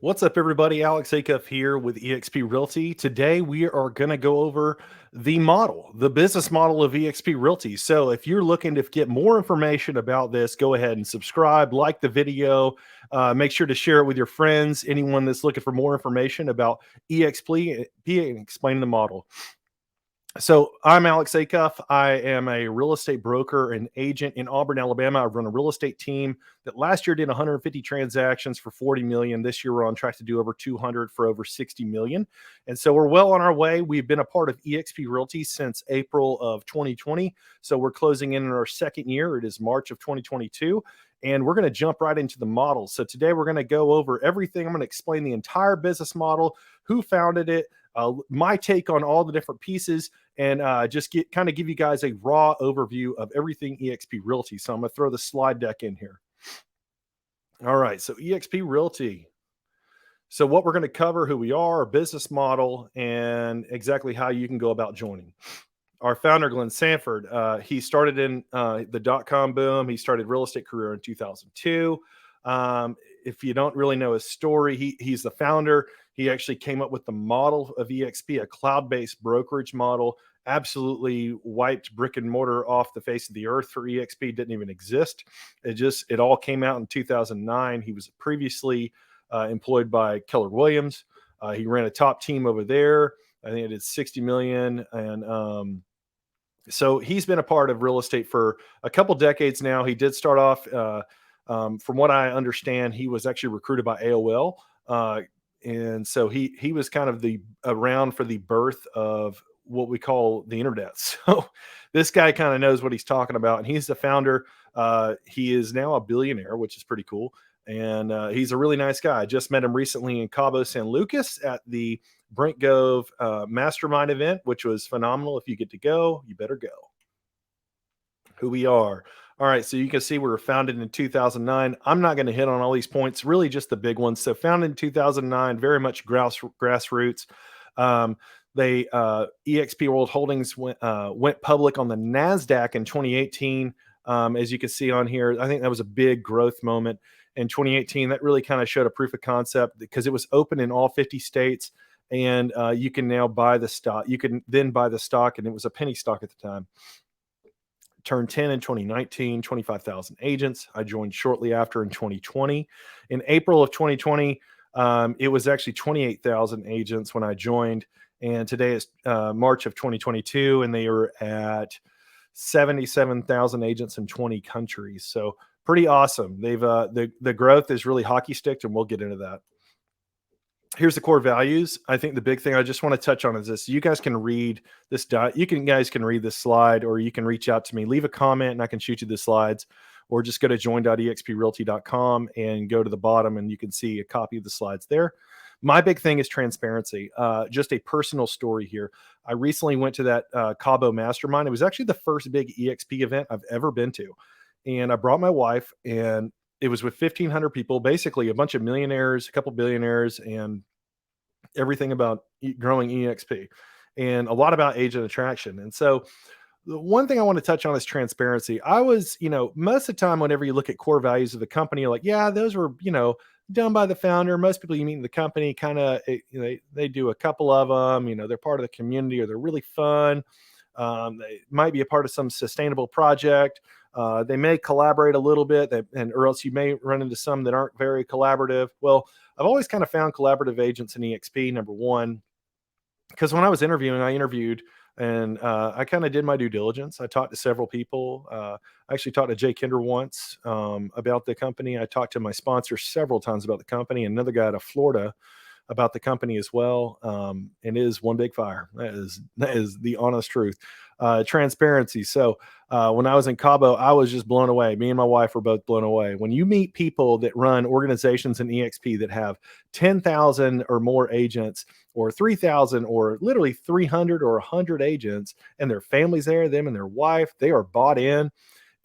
What's up, everybody? Alex.acuff here with eXp Realty. Today, we are going to go over the business model of eXp Realty. So, if you're looking to get more information about this, go ahead and subscribe, like the video, make sure to share it with your friends, anyone that's looking for more information about eXp and explain the model. So I'm Alex Acuff. I am a real estate broker and agent in Auburn, Alabama. I run a real estate team that last year did 150 transactions for 40 million. This year we're on track to do over 200 for over 60 million. And so we're well on our way. We've been a part of eXp Realty since April of 2020. So we're closing in on our second year. It is March of 2022. And we're going to jump right into the model. So today we're going to go over everything. I'm going to explain the entire business model, who founded it, my take on all the different pieces, and just give you guys a raw overview of everything eXp Realty. So I'm going to throw the slide deck in here. All right, so eXp Realty. So what we're going to cover, who we are, our business model, and exactly how you can go about joining. Our founder, Glenn Sanford, he started in the dot-com boom. He started real estate career in 2002. If you don't really know his story, he's the founder. He actually came up with the model of eXp, a cloud-based brokerage model. Absolutely wiped brick and mortar off the face of the earth for eXp. Didn't even exist. It all came out in 2009. He was previously employed by Keller Williams. He ran a top team over there. I think it did 60 million. And so he's been a part of real estate for a couple decades now. He did start off, from what I understand, he was actually recruited by AOL. And so he was kind of around for the birth of what we call the internet. So this guy kind of knows what he's talking about. And he's the founder. He is now a billionaire, which is pretty cool. And he's a really nice guy. I just met him recently in Cabo San Lucas at the Brent Gove Mastermind event, which was phenomenal. If you get to go, you better go. Who we are. All right, so you can see we were founded in 2009. I'm not going to hit on all these points, really just the big ones. So founded in 2009, very much grassroots. eXp World Holdings went public on the NASDAQ in 2018. As you can see on here, I think that was a big growth moment in 2018. That really kind of showed a proof of concept because it was open in all 50 states. And you can now buy the stock. You can then buy the stock, and it was a penny stock at the time. Turned 10 in 2019, 25,000 agents. I joined shortly after in 2020. In April of 2020, it was actually 28,000 agents when I joined. And today is March of 2022, and they are at 77,000 agents in 20 countries. So pretty awesome. They've the growth is really hockey sticked, and we'll get into that. Here's the core values. I think the big thing I just want to touch on is this. You guys can read this. Guys can read this slide, or you can reach out to me, leave a comment, and I can shoot you the slides, or just go to join.exprealty.com and go to the bottom, and you can see a copy of the slides there. My big thing is transparency. Just a personal story here. I recently went to that Cabo Mastermind. It was actually the first big eXp event I've ever been to, and I brought my wife, and it was with 1,500 people, basically a bunch of millionaires, a couple billionaires, and everything about growing eXp, and a lot about agent attraction. And so the one thing I want to touch on is transparency. I was, most of the time, whenever you look at core values of the company, you're like, yeah, those were, done by the founder. Most people you meet in the company kind of, they do a couple of them, they're part of the community, or they're really fun. They might be a part of some sustainable project. They may collaborate a little bit, or else you may run into some that aren't very collaborative. Well, I've always kind of found collaborative agents in eXp, number one, because when I was interviewing, I interviewed and I kind of did my due diligence. I talked to several people. I actually talked to Jay Kinder once about the company. I talked to my sponsor several times about the company, and another guy out of Florida about the company as well. It is one big fire. That is the honest truth. Transparency. So when I was in Cabo, I was just blown away. Me and my wife were both blown away. When you meet people that run organizations in eXp that have 10,000 or more agents, or 3,000, or literally 300 or 100 agents, and their families there, them and their wife, they are bought in.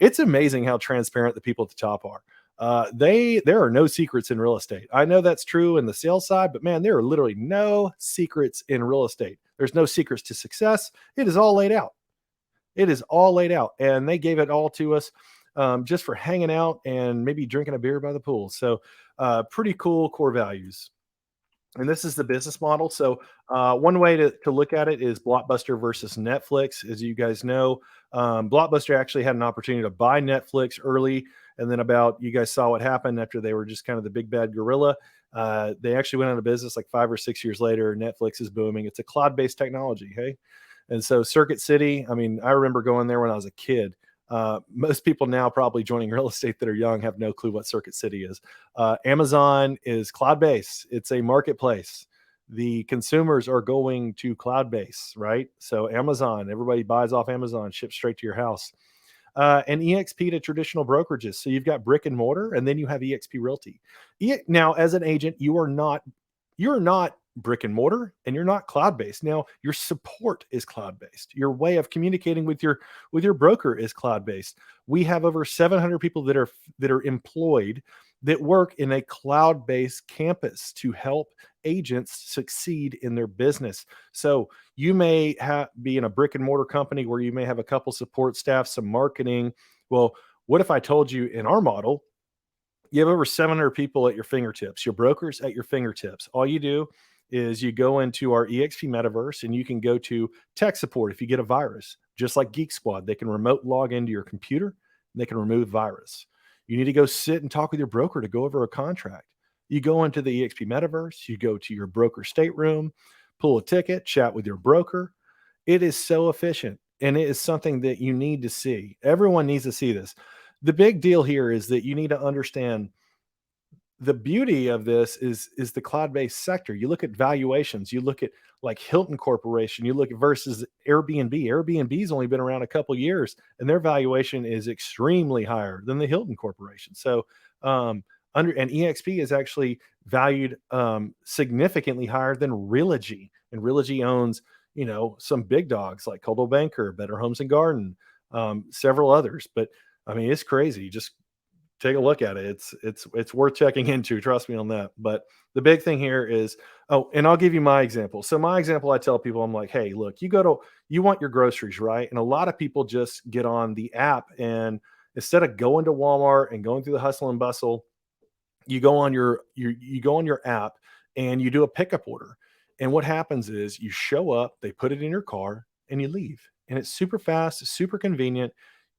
It's amazing how transparent the people at the top are. There are no secrets in real estate. I know that's true in the sales side, but man, there are literally no secrets in real estate. There's no secrets to success. It is all laid out. It is all laid out, and they gave it all to us just for hanging out and maybe drinking a beer by the pool. So pretty cool core values. And this is the business model. So one way to look at it is Blockbuster versus Netflix. As you guys know, Blockbuster actually had an opportunity to buy Netflix early, and then about you guys saw what happened after they were just kind of the big bad gorilla. They actually went out of business like 5 or 6 years later. Netflix is booming. It's a cloud-based technology. Hey, and so Circuit City. I mean, I remember going there when I was a kid. Most people now probably joining real estate that are young have no clue what Circuit City is. Amazon is cloud based. It's a marketplace. The consumers are going to cloud base, right? So Amazon, everybody buys off Amazon, ships straight to your house. And eXp to traditional brokerages. So you've got brick and mortar, and then you have eXp Realty. Now, as an agent, you're not brick and mortar, and you're not cloud based. Now, your support is cloud based. Your way of communicating with your broker is cloud based. We have over 700 people that are employed that work in a cloud based campus to help agents succeed in their business. So you may be in a brick and mortar company where you may have a couple support staff, some marketing. Well, what if I told you in our model, you have over 700 people at your fingertips, your brokers at your fingertips. All you do is you go into our eXp metaverse and you can go to tech support if you get a virus, just like Geek Squad. They can remote log into your computer and they can remove virus. You need to go sit and talk with your broker to go over a contract. You go into the eXp metaverse, you go to your broker stateroom, pull a ticket, chat with your broker. It is so efficient, and it is something that you need to see. Everyone needs to see this. The big deal here is that you need to understand the beauty of this is the cloud-based sector. You look at valuations, you look at like Hilton Corporation, you look at versus Airbnb. Airbnb's only been around a couple years, and their valuation is extremely higher than the Hilton Corporation. So under and EXP is actually valued significantly higher than Realogy. And Realogy owns, some big dogs like Coldwell Banker, Better Homes and Garden, several others. But I mean, it's crazy. Just take a look at it. It's worth checking into. Trust me on that. But the big thing here is, oh, and I'll give you my example. So my example, I tell people, I'm like, hey, look, you want your groceries, right? And a lot of people just get on the app, and instead of going to Walmart and going through the hustle and bustle, you go on your app and you do a pickup order. And what happens is you show up, they put it in your car, and you leave. And it's super fast, it's super convenient.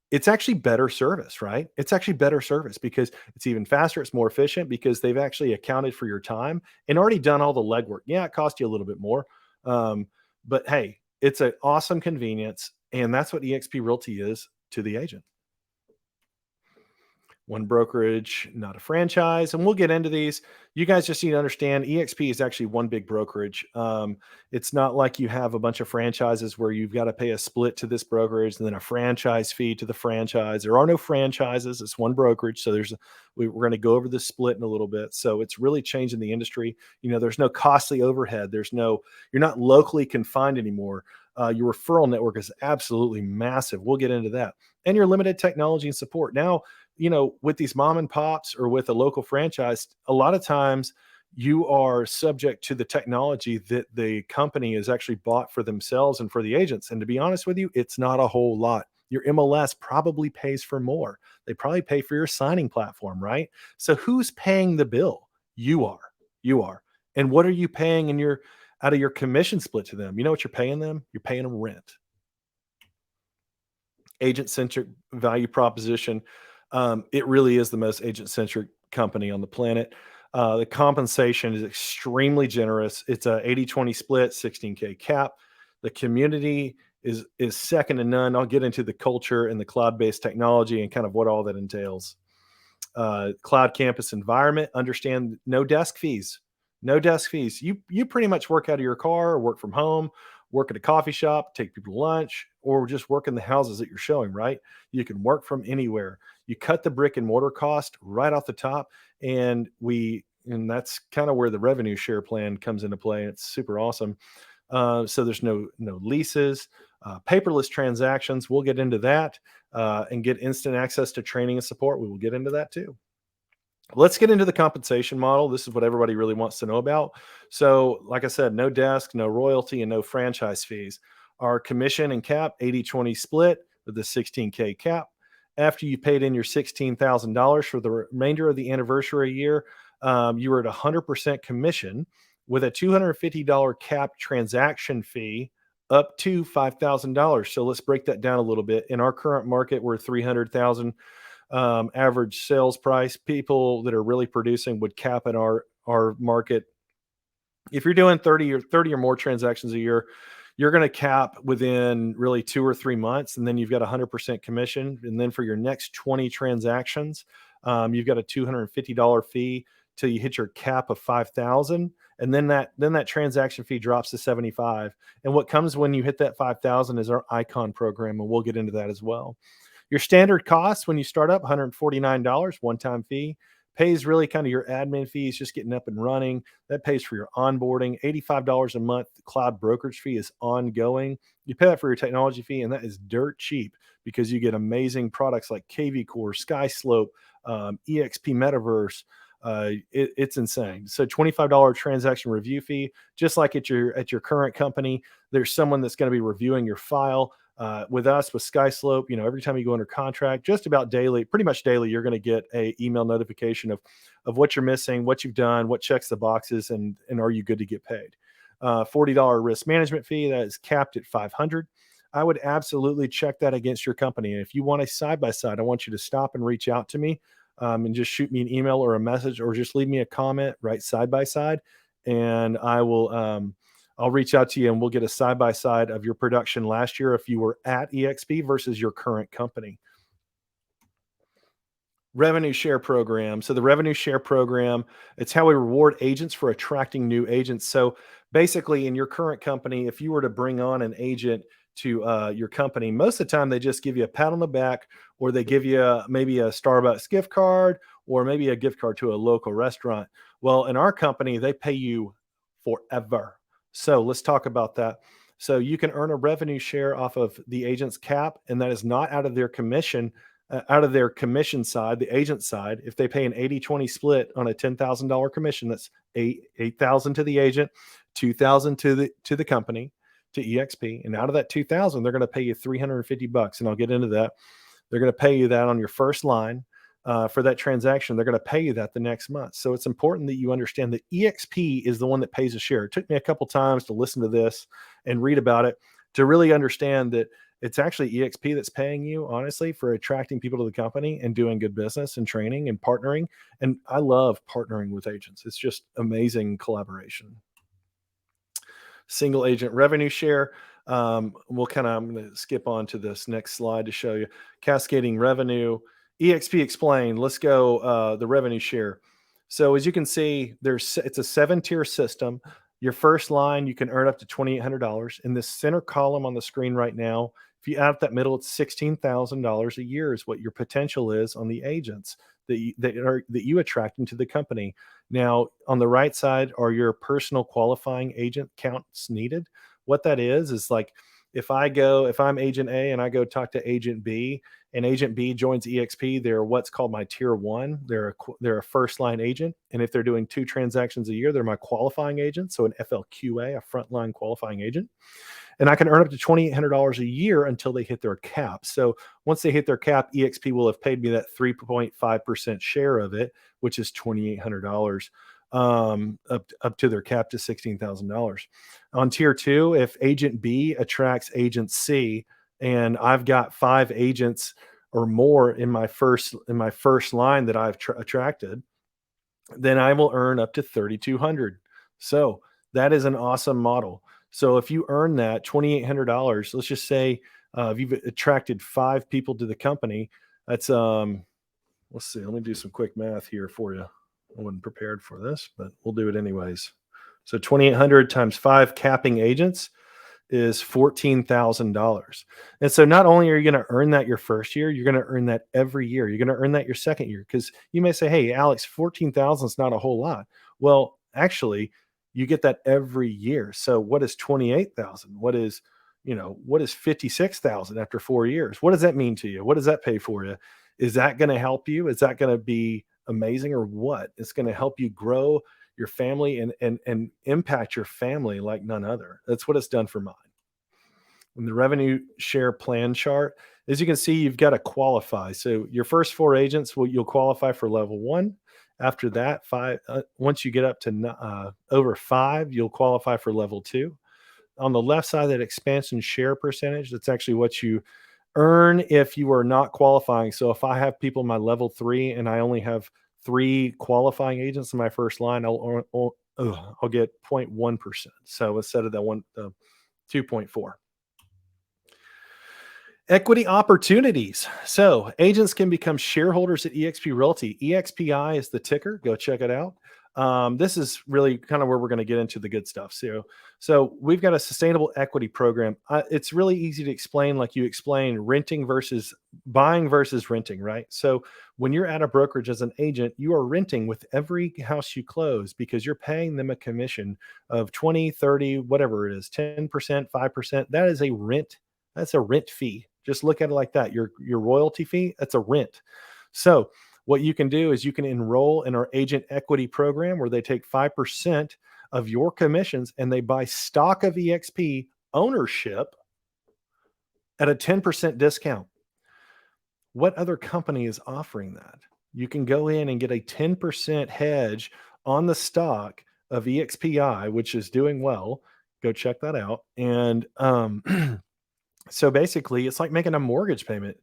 It's actually better service, right? It's actually better service because it's even faster, it's more efficient because they've actually accounted for your time and already done all the legwork. Yeah, it cost you a little bit more. But hey, it's an awesome convenience. And that's what eXp Realty is to the agent. One brokerage, not a franchise. And we'll get into these. You guys just need to understand eXp is actually one big brokerage. It's not like you have a bunch of franchises where you've got to pay a split to this brokerage and then a franchise fee to the franchise. There are no franchises. It's one brokerage. So we're going to go over the split in a little bit. So it's really changing the industry. There's no costly overhead. You're not locally confined anymore. Your referral network is absolutely massive. We'll get into that. And your limited technology and support. Now, with these mom and pops or with a local franchise, a lot of times you are subject to the technology that the company is actually bought for themselves and for the agents. And to be honest with you, it's not a whole lot. Your MLS probably pays for more. They probably pay for your signing platform, right? So who's paying the bill? You are. You are. And what are you paying out of your commission split to them? You know what you're paying them? You're paying them rent. Agent-centric value proposition. It really is the most agent-centric company on the planet. The compensation is extremely generous. It's a 80-20 split, 16K cap. The community is second to none. I'll get into the culture and the cloud-based technology and kind of what all that entails. Cloud campus environment. Understand no desk fees. No desk fees. You pretty much work out of your car or work from home, work at a coffee shop, take people to lunch, or just work in the houses that you're showing, right? You can work from anywhere. You cut the brick and mortar cost right off the top, and that's kind of where the revenue share plan comes into play. It's super awesome. So there's no leases, paperless transactions. We'll get into that and get instant access to training and support. We will get into that too. Let's get into the compensation model. This is what everybody really wants to know about. So, like I said, no desk, no royalty, and no franchise fees. Our commission and cap, 80-20 split with the 16K cap. After you paid in your $16,000 for the remainder of the anniversary year, you were at 100% commission. with a $250 cap transaction fee up to $5,000. So let's break that down a little bit. In our current market, we're 300,000 average sales price. People that are really producing would cap in our market. If you're doing 30 or more transactions a year, you're going to cap within really 2 or 3 months, and then you've got 100% commission. And then for your next 20 transactions, you've got a $250 fee till you hit your cap of 5,000, and then that transaction fee drops to 75. And what comes when you hit that 5,000 is our Icon program, and we'll get into that as well. Your standard costs when you start up, $149, one-time fee. Pays really kind of your admin fees, just getting up and running. That pays for your onboarding. $85 a month. The cloud brokerage fee is ongoing. You pay that for your technology fee, and that is dirt cheap because you get amazing products like KV Core, SkySlope, eXp Metaverse. It's insane. So $25 transaction review fee, just like at your current company. There's someone that's going to be reviewing your file. With us, with SkySlope, every time you go under contract, just about daily, pretty much daily, you're going to get a email notification of what you're missing, what you've done, what checks the boxes, and are you good to get paid. $40 risk management fee that is capped at $500. I would absolutely check that against your company. And if you want a side-by-side, I want you to stop and reach out to me and just shoot me an email or a message, or just leave me a comment right side-by-side, and I will I'll reach out to you and we'll get a side-by-side of your production last year if you were at eXp versus your current company. Revenue share program. So the revenue share program, it's how we reward agents for attracting new agents. So basically in your current company, if you were to bring on an agent to your company, most of the time they just give you a pat on the back, or they give you maybe a Starbucks gift card, or maybe a gift card to a local restaurant. Well, in our company, they pay you forever. So let's talk about that. So you can earn a revenue share off of the agent's cap, and that is not out of their commission, side, the agent side. If they pay an 80-20 split on a $10,000 commission, that's $8,000 to the agent, $2,000 to the company, to eXp. And out of that $2,000, they're going to pay you $350. And I'll get into that. They're going to pay you that on your first line. For that transaction, they're going to pay you that the next month. So it's important that you understand that eXp is the one that pays a share. It took me a couple times to listen to this and read about it to really understand that it's actually eXp that's paying you, honestly, for attracting people to the company and doing good business and training and partnering. And I love partnering with agents. It's just amazing collaboration. Single agent revenue share. I'm going to skip on to this next slide to show you cascading revenue. eXp Explain. Let's go the revenue share. So as you can see, it's a 7-tier system. Your first line, you can earn up to $2,800. In this center column on the screen right now, if you add up that middle, it's $16,000 a year is what your potential is on the agents that you attract into the company. Now, on the right side are your personal qualifying agent counts needed. What that is like, if I'm agent A and I go talk to agent B, and agent B joins eXp, they're what's called my tier 1. They're a first line agent. And if they're doing 2 transactions a year, they're my qualifying agent. So an FLQA, a frontline qualifying agent. And I can earn up to $2,800 a year until they hit their cap. So once they hit their cap, eXp will have paid me that 3.5% share of it, which is $2,800. Up to their cap to $16,000. On tier 2, if agent B attracts agent C, and I've got 5 agents or more in my first line that I've attracted, then I will earn up to $3,200. So that is an awesome model. So if you earn that $2,800, let's just say if you've attracted 5 people to the company, that's let's see, let me do some quick math here for you. I wasn't prepared for this, but we'll do it anyways. So 2,800 times 5 capping agents is $14,000. And so not only are you going to earn that your first year, you're going to earn that every year. You're going to earn that your second year, because you may say, hey, Alex, 14,000 is not a whole lot. Well, actually, you get that every year. So what is 28,000? What is 56,000 after 4 years? What does that mean to you? What does that pay for you? Is that going to help you? Is that going to be amazing, or what? It's going to help you grow your family and impact your family like none other. That's what it's done for mine. In the revenue share plan chart, as you can see, you've got to qualify. So your first 4 agents, you'll qualify for level 1, After that, once you get up to over 5, you'll qualify for level 2. On the left side, that expansion share percentage, that's actually what you earn if you are not qualifying. So if I have people in my level 3 and I only have 3 qualifying agents in my first line, I'll get 0.1%. So instead of that 2.4. Equity opportunities. So agents can become shareholders at eXp Realty. EXPI is the ticker. Go check it out. This is really kind of where we're going to get into the good stuff. So we've got a sustainable equity program. It's really easy to explain, like you explained, buying versus renting, right? So when you're at a brokerage as an agent, you are renting with every house you close because you're paying them a commission of 20, 30, whatever it is, 10%, 5%. That is a rent. That's a rent fee. Just look at it like that. Your royalty fee, that's a rent. So what you can do is you can enroll in our agent equity program where they take 5% of your commissions and they buy stock of eXp ownership at a 10% discount. What other company is offering that? You can go in and get a 10% hedge on the stock of EXPI, which is doing well. Go check that out. And so basically, it's like making a mortgage payment.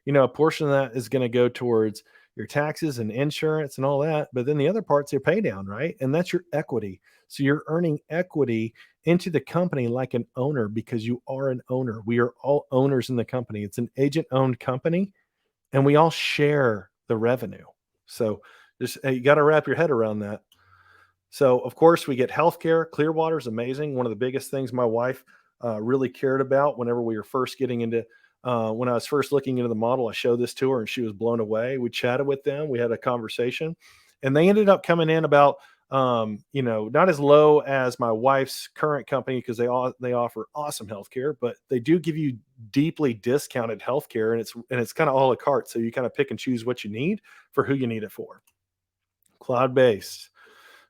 A portion of that is going to go towards your taxes and insurance and all that. But then the other part's your pay down, right? And that's your equity. So you're earning equity into the company like an owner because you are an owner. We are all owners in the company. It's an agent owned company and we all share the revenue. So you got to wrap your head around that. So, of course, we get healthcare. Clearwater is amazing. One of the biggest things my wife really cared about whenever we were first getting into, when I was first looking into the model, I showed this to her and she was blown away. We chatted with them. We had a conversation and they ended up coming in about, not as low as my wife's current company because they offer awesome healthcare, but they do give you deeply discounted healthcare and it's kind of a la carte. So you kind of pick and choose what you need for who you need it for. Cloud-based.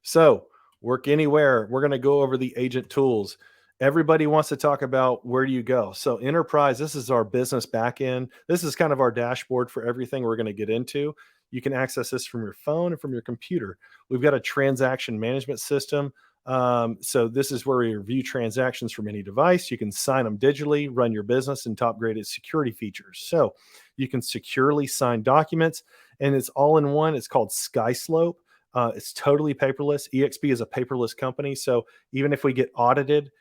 So work anywhere. We're going to go over the agent tools. Everybody wants to talk about where do you go. So enterprise, this is our business backend. This is kind of our dashboard for everything we're going to get into. You can access this from your phone and from your computer. We've got a transaction management system. So this is where we review transactions from any device. You can sign them digitally, run your business, and top graded security features. So you can securely sign documents and it's all in one. It's called SkySlope. It's totally paperless. eXp is a paperless company. So even if we get audited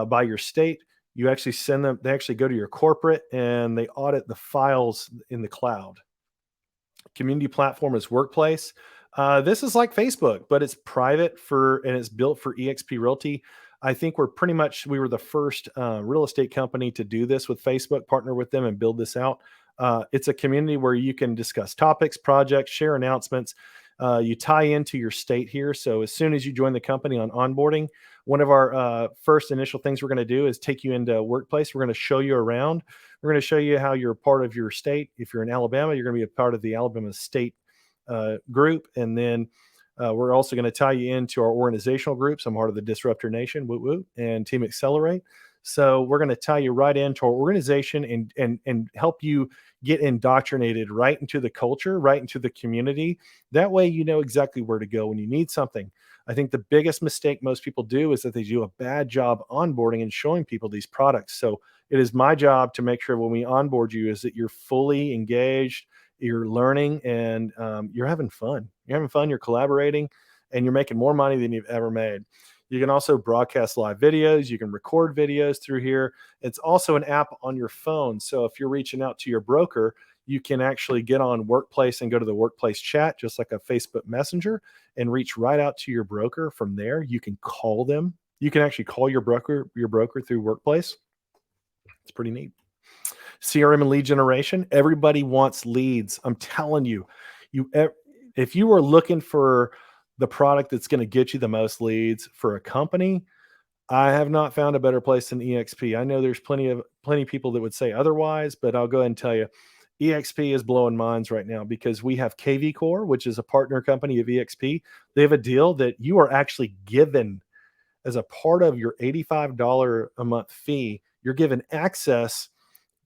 by your state, you actually send them, they actually go to your corporate and they audit the files in the cloud. Community platform is Workplace. This is like Facebook, but it's private and it's built for eXp Realty. I think we were the first real estate company to do this with Facebook, partner with them and build this out. It's a community where you can discuss topics, projects, share announcements. You tie into your state here. So as soon as you join the company on onboarding, one of our first initial things we're going to do is take you into Workplace. We're going to show you around. We're going to show you how you're part of your state. If you're in Alabama, you're going to be a part of the Alabama state group. And then we're also going to tie you into our organizational groups. I'm part of the Disruptor Nation, woo woo, and Team Accelerate. So we're going to tie you right into our organization and help you get indoctrinated right into the culture, right into the community. That way, you know exactly where to go when you need something. I think the biggest mistake most people do is that they do a bad job onboarding and showing people these products. So it is my job to make sure when we onboard you is that you're fully engaged, you're learning, and you're having fun. You're having fun, you're collaborating, and you're making more money than you've ever made. You can also broadcast live videos. You can record videos through here. It's also an app on your phone. So if you're reaching out to your broker, you can actually get on Workplace and go to the Workplace chat, just like a Facebook Messenger, and reach right out to your broker from there. You can call them. You can actually call your broker through Workplace. It's pretty neat. CRM and lead generation. Everybody wants leads. I'm telling you, if you are looking for the product that's going to get you the most leads for a company, I have not found a better place than eXp. I know there's plenty of people that would say otherwise, but I'll go ahead and tell you, eXp is blowing minds right now because we have KV Core, which is a partner company of eXp. They have a deal that you are actually given as a part of your $85 a month fee. You're given access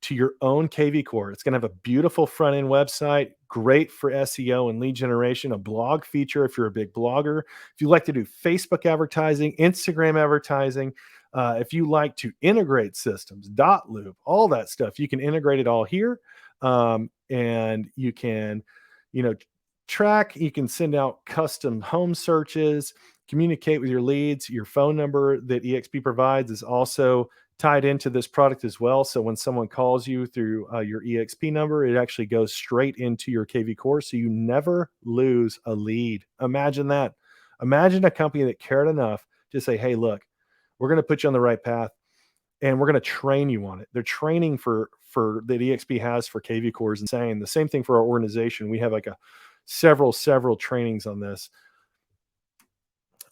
to your own KV Core. It's going to have a beautiful front end website, great for SEO and lead generation, a blog feature if you're a big blogger. If you like to do Facebook advertising, Instagram advertising, if you like to integrate systems, dot loop, all that stuff, you can integrate it all here. And you can, you know, track, you can send out custom home searches, communicate with your leads. Your phone number that eXp provides is also tied into this product as well. So when someone calls you through your eXp number, it actually goes straight into your KV core. So you never lose a lead. Imagine that. Imagine a company that cared enough to say, hey, look, we're going to put you on the right path and we're going to train you on it. They're training for that eXp has for KV cores and saying the same thing for our organization. We have like several trainings on this.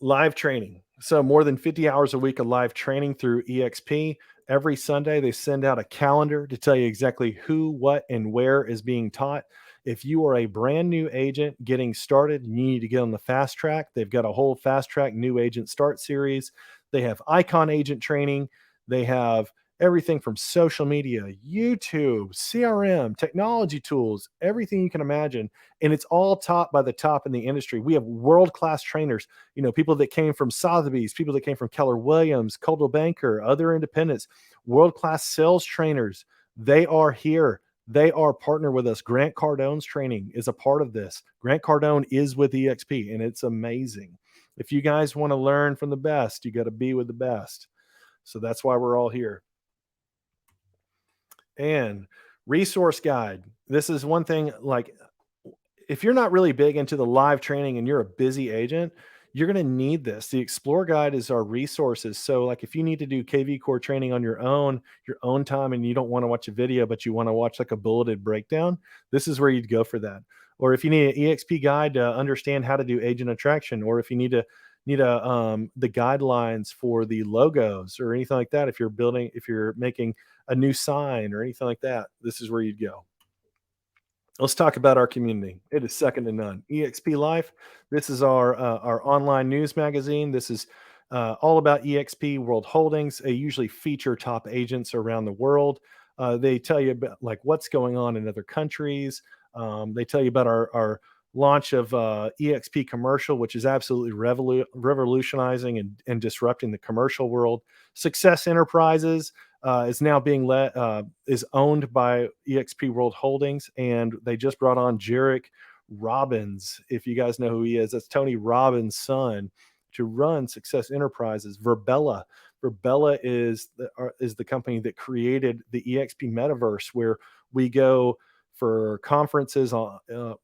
Live training. So more than 50 hours a week of live training through eXp. Every Sunday, they send out a calendar to tell you exactly who, what, and where is being taught. If you are a brand new agent getting started, you need to get on the fast track. They've got a whole fast track new agent start series. They have icon agent training. They have everything from social media, YouTube, CRM, technology tools, everything you can imagine. And it's all taught by the top in the industry. We have world-class trainers, people that came from Sotheby's, people that came from Keller Williams, Coldwell Banker, other independents, world-class sales trainers. They are here. They are partnered with us. Grant Cardone's training is a part of this. Grant Cardone is with eXp, and it's amazing. If you guys want to learn from the best, you got to be with the best. So that's why we're all here. And resource guide. This is one thing, like if you're not really big into the live training and you're a busy agent, you're going to need this. The Explore Guide is our resources. So like if you need to do KV core training on your own time, and you don't want to watch a video, but you want to watch like a bulleted breakdown, this is where you'd go for that. Or if you need an EXP guide to understand how to do agent attraction, or if you need the guidelines for the logos or anything like that, if you're making a new sign or anything like that, this is where you'd go. Let's talk about our community. It is second to none. eXp Life. This is our online news magazine. This is all about eXp World Holdings. They usually feature top agents around the world. They tell you about like what's going on in other countries. They tell you about our launch of eXp Commercial, which is absolutely revolutionizing and disrupting the commercial world. Success Enterprises is now being is owned by eXp World Holdings, and they just brought on Jarek Robbins. If you guys know who he is, that's Tony Robbins' son, to run Success Enterprises. Verbella is the company that created the eXp Metaverse, where we go for conferences on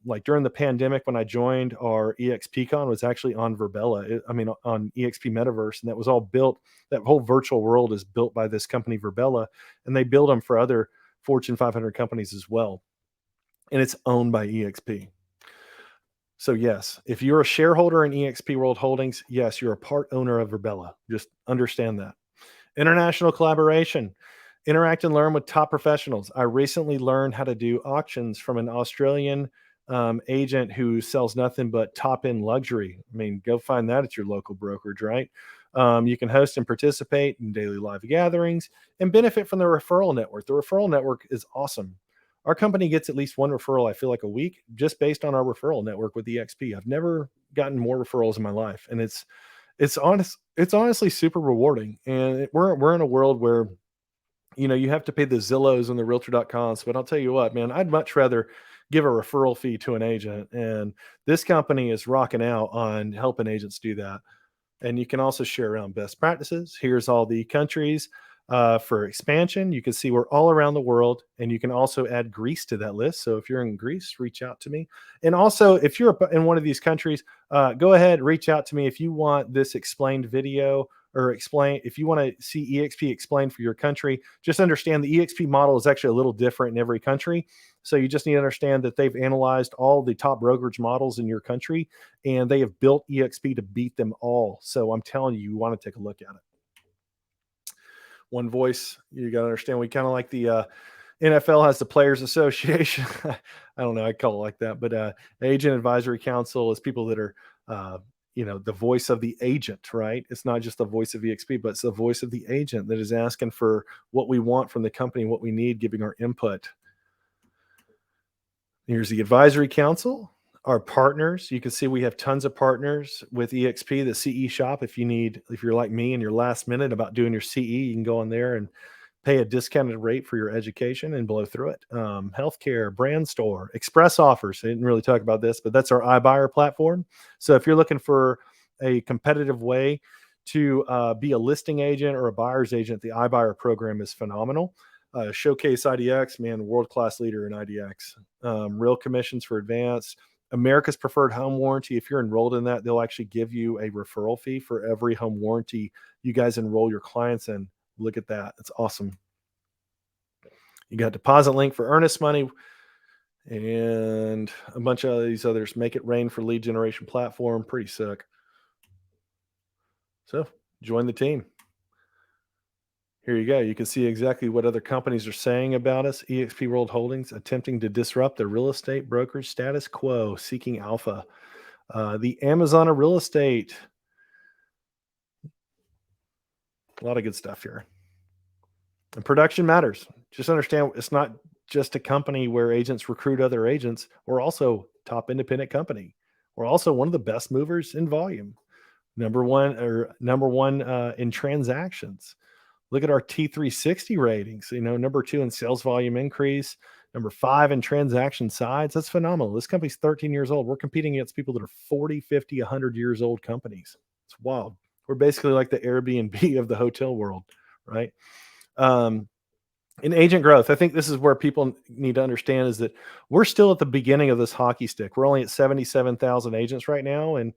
like during the pandemic. When I joined, our eXpCon was actually on Verbella. On eXp Metaverse, and that was all built. That whole virtual world is built by this company Verbella, and they build them for other Fortune 500 companies as well. And it's owned by eXp. So yes, if you're a shareholder in eXp World Holdings, yes, you're a part owner of Verbella. Just understand that. International collaboration. Interact and learn with top professionals. I recently learned how to do auctions from an Australian agent who sells nothing but top-end luxury. Go find that at your local brokerage, right? You can host and participate in daily live gatherings and benefit from the referral network. The referral network is awesome. Our company gets at least one referral, I feel like, a week, just based on our referral network with eXp. I've never gotten more referrals in my life, and it's honestly super rewarding. And we're in a world where you have to pay the Zillows and the Realtor.coms, but I'll tell you what, man, I'd much rather give a referral fee to an agent. And this company is rocking out on helping agents do that. And you can also share around best practices. Here's all the countries for expansion. You can see we're all around the world, and you can also add Greece to that list. So if you're in Greece, reach out to me. And also, if you're in one of these countries, go ahead, reach out to me if you want this explained video, or if you want to see eXp explained for your country. Just understand the eXp model is actually a little different in every country. So you just need to understand that they've analyzed all the top brokerage models in your country, and they have built eXp to beat them all. So I'm telling you, you want to take a look at it. One voice. You got to understand, we kind of like the NFL has the Players Association. I don't know, I call it like that, but Agent Advisory Council is people that are the voice of the agent, right? It's not just the voice of eXp, but it's the voice of the agent that is asking for what we want from the company, what we need, giving our input. Here's the advisory council, our partners. You can see we have tons of partners with eXp, the CE shop. If you're like me and you're last minute about doing your CE, you can go on there and pay a discounted rate for your education and blow through it. Healthcare, brand store, express offers. I didn't really talk about this, but that's our iBuyer platform. So if you're looking for a competitive way to be a listing agent or a buyer's agent, the iBuyer program is phenomenal. Showcase IDX, man, world-class leader in IDX. Real commissions for advance. America's Preferred Home Warranty. If you're enrolled in that, they'll actually give you a referral fee for every home warranty you guys enroll your clients in. Look at that. It's awesome. You got deposit link for earnest money and a bunch of these others. Make it rain for lead generation platform. Pretty sick. So join the team. Here you go. You can see exactly what other companies are saying about us. eXp World Holdings attempting to disrupt the real estate brokerage status quo, seeking alpha. The Amazon of real estate. A lot of good stuff here. And production matters. Just understand it's not just a company where agents recruit other agents. We're also top independent company. We're also one of the best movers in volume. Number one in transactions. Look at our T360 ratings. Number 2 in sales volume increase, number 5 in transaction size. That's phenomenal. This company's 13 years old. We're competing against people that are 40, 50, 100 years old companies. It's wild. We're basically like the Airbnb of the hotel world, right? In agent growth, I think this is where people need to understand is that we're still at the beginning of this hockey stick. We're only at 77,000 agents right now in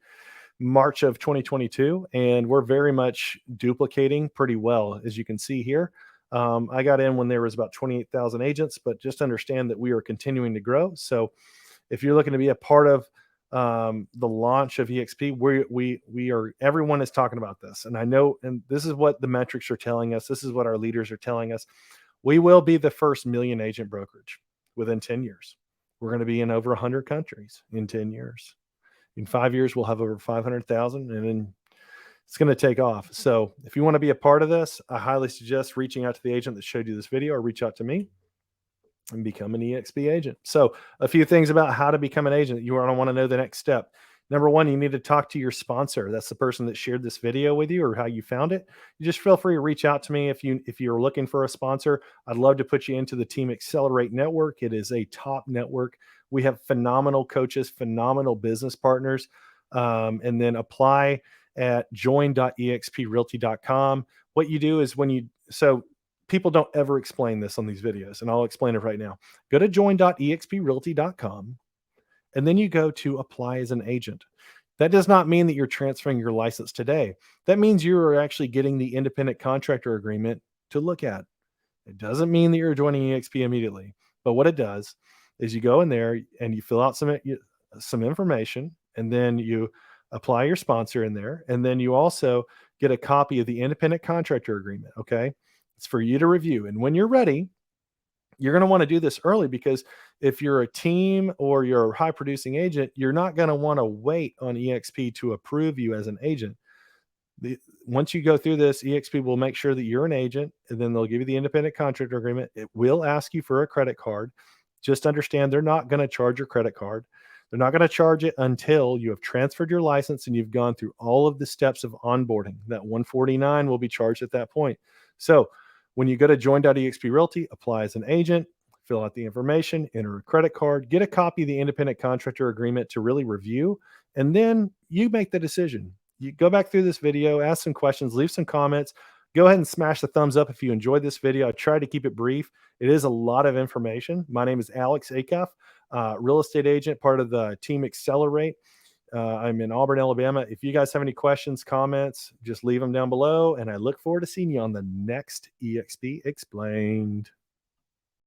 March of 2022, and we're very much duplicating pretty well, as you can see here. I got in when there was about 28,000 agents, but just understand that we are continuing to grow. So if you're looking to be a part of the launch of eXp, everyone is talking about this. And I know, and this is what the metrics are telling us. This is what our leaders are telling us. We will be the first million agent brokerage within 10 years. We're going to be in over 100 countries in 10 years. In 5 years, we'll have over 500,000, and then it's going to take off. So if you want to be a part of this, I highly suggest reaching out to the agent that showed you this video, or reach out to me and become an eXp agent. So a few things about how to become an agent. You want to know the next step. Number 1, you need to talk to your sponsor. That's the person that shared this video with you or how you found it. You just feel free to reach out to me if you're looking for a sponsor. I'd love to put you into the Team Accelerate network. It is a top network. We have phenomenal coaches, phenomenal business partners, and then apply at join.exprealty.com. What you do is so people don't ever explain this on these videos, and I'll explain it right now. Go to join.exprealty.com. And then you go to apply as an agent. That does not mean that you're transferring your license today. That means you are actually getting the independent contractor agreement to look at. It doesn't mean that you're joining eXp immediately. But what it does is you go in there and you fill out some information, and then you apply your sponsor in there. And then you also get a copy of the independent contractor agreement. Okay. It's for you to review. And when you're ready, you're going to want to do this early, because if you're a team or you're a high producing agent, you're not going to want to wait on eXp to approve you as an agent. Once you go through this, eXp will make sure that you're an agent, and then they'll give you the independent contractor agreement. It will ask you for a credit card. Just understand they're not going to charge your credit card. They're not going to charge it until you have transferred your license and you've gone through all of the steps of onboarding. That $149 will be charged at that point. So when you go to join.eXp Realty, apply as an agent, fill out the information, enter a credit card, get a copy of the independent contractor agreement to really review, and then you make the decision. You go back through this video, ask some questions, leave some comments. Go ahead and smash the thumbs up if you enjoyed this video. I tried to keep it brief. It is a lot of information. My name is Alex.acuff, real estate agent, part of the Team Accelerate. I'm in Auburn, Alabama. If you guys have any questions, comments, just leave them down below. And I look forward to seeing you on the next eXp Explained.